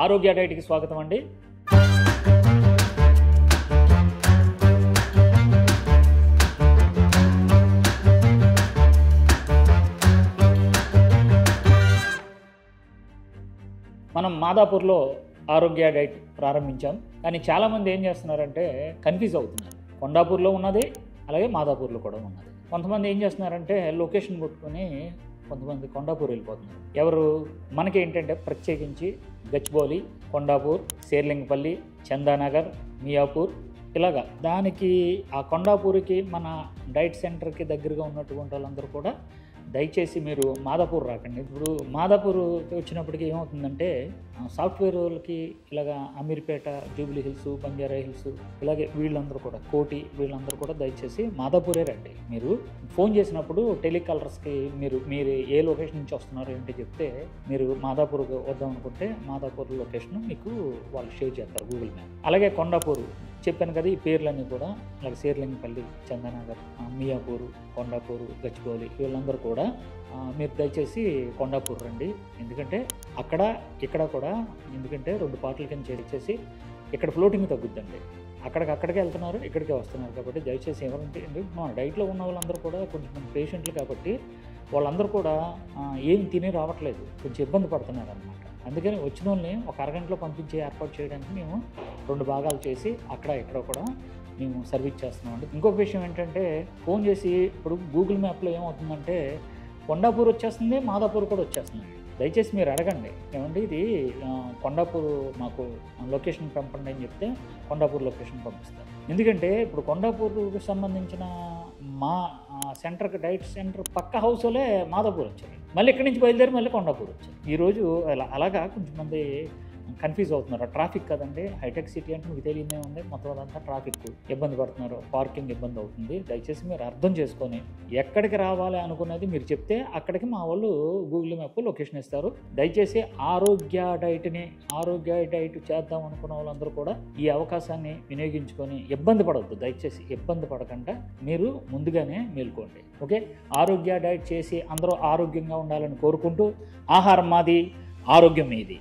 ఆరోగ్య డైట్కి స్వాగతం అండి. మనం మాదాపూర్లో ఆరోగ్య డైట్ ప్రారంభించాం. కానీ చాలామంది ఏం చేస్తున్నారంటే కన్ఫ్యూజ్ అవుతున్నారు. కొండాపూర్లో ఉన్నది, అలాగే మాదాపూర్లో కూడా ఉన్నది. కొంతమంది ఏం చేస్తున్నారంటే లొకేషన్ కొట్టుకొని కొంతమంది కొండాపూర్ వెళ్ళిపోతున్నారు. ఎవరు మనకి ఏంటంటే ప్రత్యేకించి గచ్చిబౌలి, కొండాపూర్, శేర్లింగపల్లి, చందానగర్, మియాపూర్ ఇలాగా దానికి ఆ కొండాపూర్కి మన డైట్ సెంటర్కి దగ్గరగా ఉన్నటువంటి వాళ్ళందరూ కూడా దయచేసి మీరు మాదాపూర్ రాకండి. ఇప్పుడు మాదాపూర్ వచ్చినప్పటికీ ఏమవుతుందంటే సాఫ్ట్వేర్ వాళ్ళకి ఇలాగా Ameerpet, Jubilee hills, Banjara hills ఇలాగే వీళ్ళందరూ కూడా కోటి వీళ్ళందరూ కూడా దయచేసి మాదాపూరే రండి. మీరు ఫోన్ చేసినప్పుడు టెలికాలర్స్కి మీరు ఏ లొకేషన్ నుంచి వస్తున్నారు ఏంటి చెప్తే మీరు మాదాపూర్ వద్దాం అనుకుంటే మాదాపూర్ లొకేషన్ మీకు వాళ్ళు షేర్ చేస్తారు గూగుల్ మ్యాప్. అలాగే కొండాపూర్ చెప్పాను కదా, ఈ పేర్లన్నీ కూడా అలాగే శేర్లింగపల్లి, చందానగర్, మియాపూర్, కొండాపూర్, గచ్చిబౌలి వీళ్ళందరూ కూడా మీరు దయచేసి కొండాపూర్ రండి. ఎందుకంటే ఇక్కడ కూడా ఎందుకంటే 2 పార్టీల కింద చేర్చేసి ఇక్కడ ఫ్లోటింగ్ తగ్గుద్దండి. అక్కడికే వెళ్తున్నారు, ఇక్కడికే వస్తున్నారు. కాబట్టి దయచేసి ఎవరంటే మా డైట్లో ఉన్న వాళ్ళందరూ కూడా కొంచెం పేషెంట్లు కాబట్టి వాళ్ళందరూ కూడా ఏం తిని రావట్లేదు, కొంచెం ఇబ్బంది పడుతున్నారు అన్నమాట. అందుకని వచ్చిన వాళ్ళని ఒక అరగంటలో పంపించే ఏర్పాటు చేయడానికి మేము 2 భాగాలు చేసి ఇక్కడ కూడా మేము సర్వీస్ చేస్తున్నామండి. ఇంకొక విషయం ఏంటంటే ఫోన్ చేసి ఇప్పుడు గూగుల్ మ్యాప్లో ఏమవుతుందంటే కొండాపూర్ వచ్చేస్తుంది, మాదాపూర్ కూడా వచ్చేస్తుంది. దయచేసి మీరు అడగండి, ఏమండి ఇది కొండాపూర్ మాకు లొకేషన్ పంపండి అని చెప్తే కొండాపూర్ లొకేషన్ పంపిస్తారు. ఎందుకంటే ఇప్పుడు కొండాపూర్కి సంబంధించిన మా సెంటర్కి డైట్ సెంటర్ పక్క హౌస్లోనే మాదాపూర్ వచ్చారు. మళ్ళీ ఇక్కడి నుంచి బయలుదేరి మళ్ళీ కొండాపూర్ వచ్చారు. ఈరోజు అలాగా కొంచెంమంది కన్ఫ్యూజ్ అవుతున్నారు. ట్రాఫిక్ కదండి, హైటెక్ సిటీ అంటే మీకు తెలియదే ఉంది, మొత్తం అదంతా ట్రాఫిక్ ఇబ్బంది పడుతున్నారు, పార్కింగ్ ఇబ్బంది అవుతుంది. దయచేసి మీరు అర్థం చేసుకొని ఎక్కడికి రావాలి అనుకున్నది మీరు చెప్తే అక్కడికి మా వాళ్ళు గూగుల్ మ్యాప్ లొకేషన్ ఇస్తారు. దయచేసి ఆరోగ్య డైట్ చేద్దాం అనుకున్న వాళ్ళందరూ కూడా ఈ అవకాశాన్ని వినియోగించుకొని ఇబ్బంది పడవద్దు. దయచేసి ఇబ్బంది పడకుండా మీరు ముందుగానే మేల్కోండి. ఓకే, ఆరోగ్య డైట్ చేసి అందరూ ఆరోగ్యంగా ఉండాలని కోరుకుంటూ ఆహారం మాది, ఆరోగ్యం మీది.